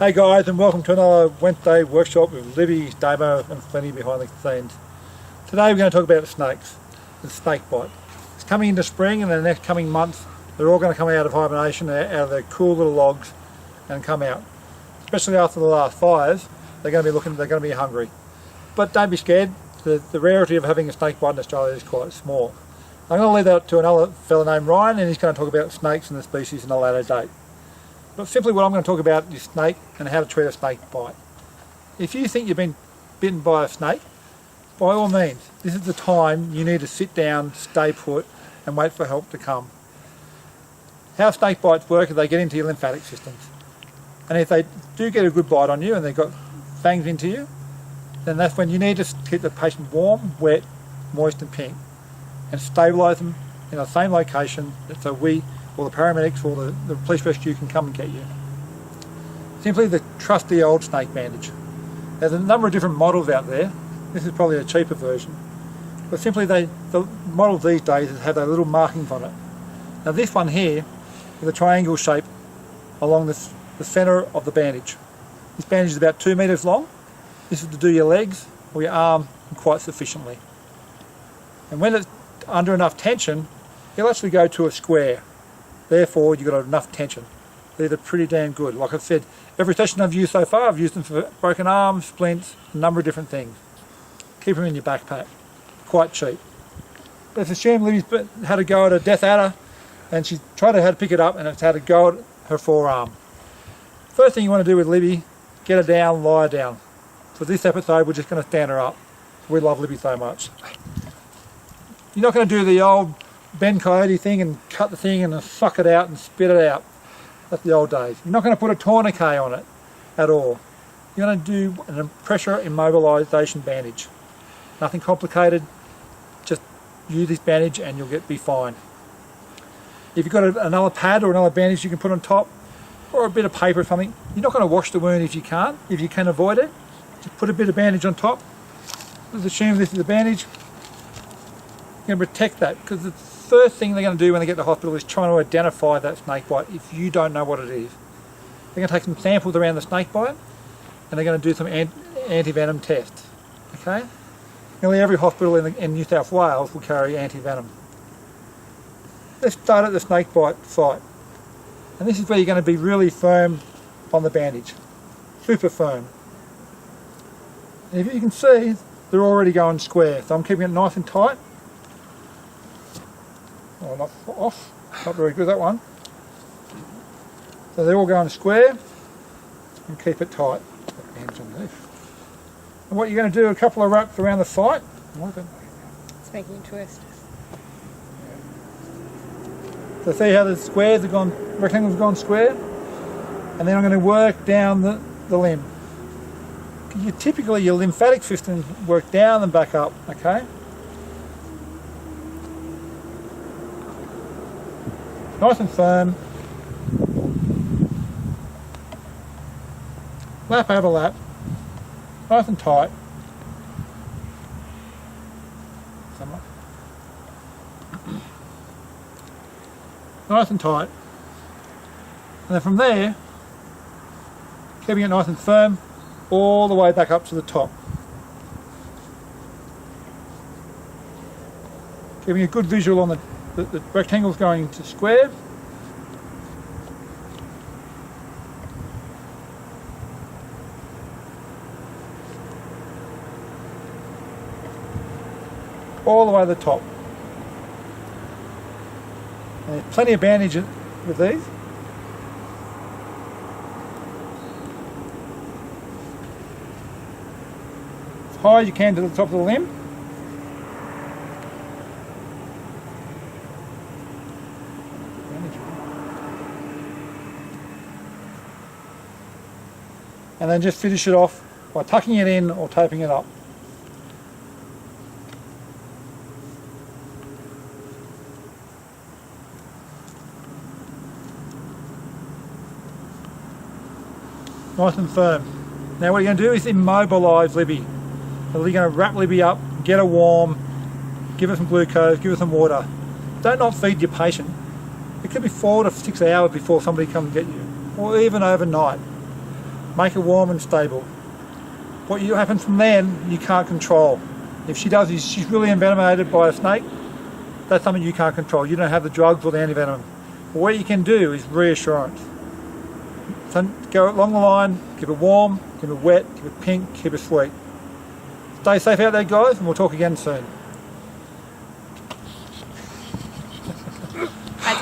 Hey guys, and welcome to another Wednesday workshop with Libby, Damo and Libby behind the scenes. Today we're going to talk about snakes, the snake bite. It's coming into spring, and in the next coming months they're all going to come out of hibernation, out of their cool little logs and come out. Especially after the last fires, they're going to be hungry. But don't be scared, the rarity of having a snake bite in Australia is quite small. I'm going to leave that to another fellow named Ryan, and he's going to talk about snakes and the species in a later date. But simply what I'm going to talk about is snake and how to treat a snake bite. If you think you've been bitten by a snake, by all means, this is the time you need to sit down, stay put and wait for help to come. How snake bites work is they get into your lymphatic systems. And if they do get a good bite on you and they've got fangs into you, then that's when you need to keep the patient warm, wet, moist and pink and stabilise them in the same location so we or the paramedics or the police rescue can come and get you. Simply the trusty old snake bandage. There's a number of different models out there. This is probably a cheaper version. But simply the models these days have their little markings on it. Now this one here is a triangle shape along the centre of the bandage. This bandage is about 2 metres long. This is to do your legs or your arm quite sufficiently. And when it's under enough tension, it'll actually go to a square. Therefore, you've got enough tension. They're pretty damn good. Like I've said, every session I've used so far, I've used them for broken arms, splints, a number of different things. Keep them in your backpack. Quite cheap. Let's assume Libby's had a go at a death adder, and she tried to pick it up, and it's had a go at her forearm. First thing you want to do with Libby, get her down, lie her down. For this episode, we're just going to stand her up. We love Libby so much. You're not going to do the old Ben Coyote thing and cut the thing and suck it out and spit it out. That's the old days. You're not going to put a tourniquet on it at all. You're going to do a pressure immobilisation bandage. Nothing complicated. Just use this bandage and you'll be fine. If you've got another pad or another bandage you can put on top, or a bit of paper or something, you're not going to wash the wound if you can't. If you can avoid it, just put a bit of bandage on top. Let's assume this is a bandage. You're going to protect that, because the first thing they're going to do when they get to hospital is trying to identify that snake bite if you don't know what it is. They're going to take some samples around the snake bite and they're going to do some anti-venom tests. Okay? Nearly every hospital in New South Wales will carry anti-venom. Let's start at the snake bite site. And this is where you're going to be really firm on the bandage. Super firm. And if you can see, they're already going square. So I'm keeping it nice and tight. Oh, not off. Not very good, that one. So they're all going square and keep it tight. And what you're going to do, a couple of wraps around the site. It's making a twist. So see how the squares have gone, rectangles have gone square? And then I'm going to work down the limb. Typically your lymphatic system work down and back up, okay? Nice and firm. Lap over lap. Nice and tight. Nice and tight. And then from there, keeping it nice and firm, all the way back up to the top. Giving a good visual on the rectangles going to square. All the way to the top. And there's plenty of bandage with these. As high as you can to the top of the limb. And then just finish it off by tucking it in or taping it up. Nice and firm. Now what you're going to do is immobilise Libby. So you're going to wrap Libby up, get her warm, give her some glucose, give her some water. Don't not feed your patient. It could be 4 to 6 hours before somebody comes and get you, or even overnight. Make her warm and stable. What happens from then, you can't control. If she does, she's really envenomated by a snake, that's something you can't control. You don't have the drugs or the antivenom. But what you can do is reassurance. So go along the line, keep it warm, keep it wet, keep it pink, keep it sweet. Stay safe out there, guys, and we'll talk again soon.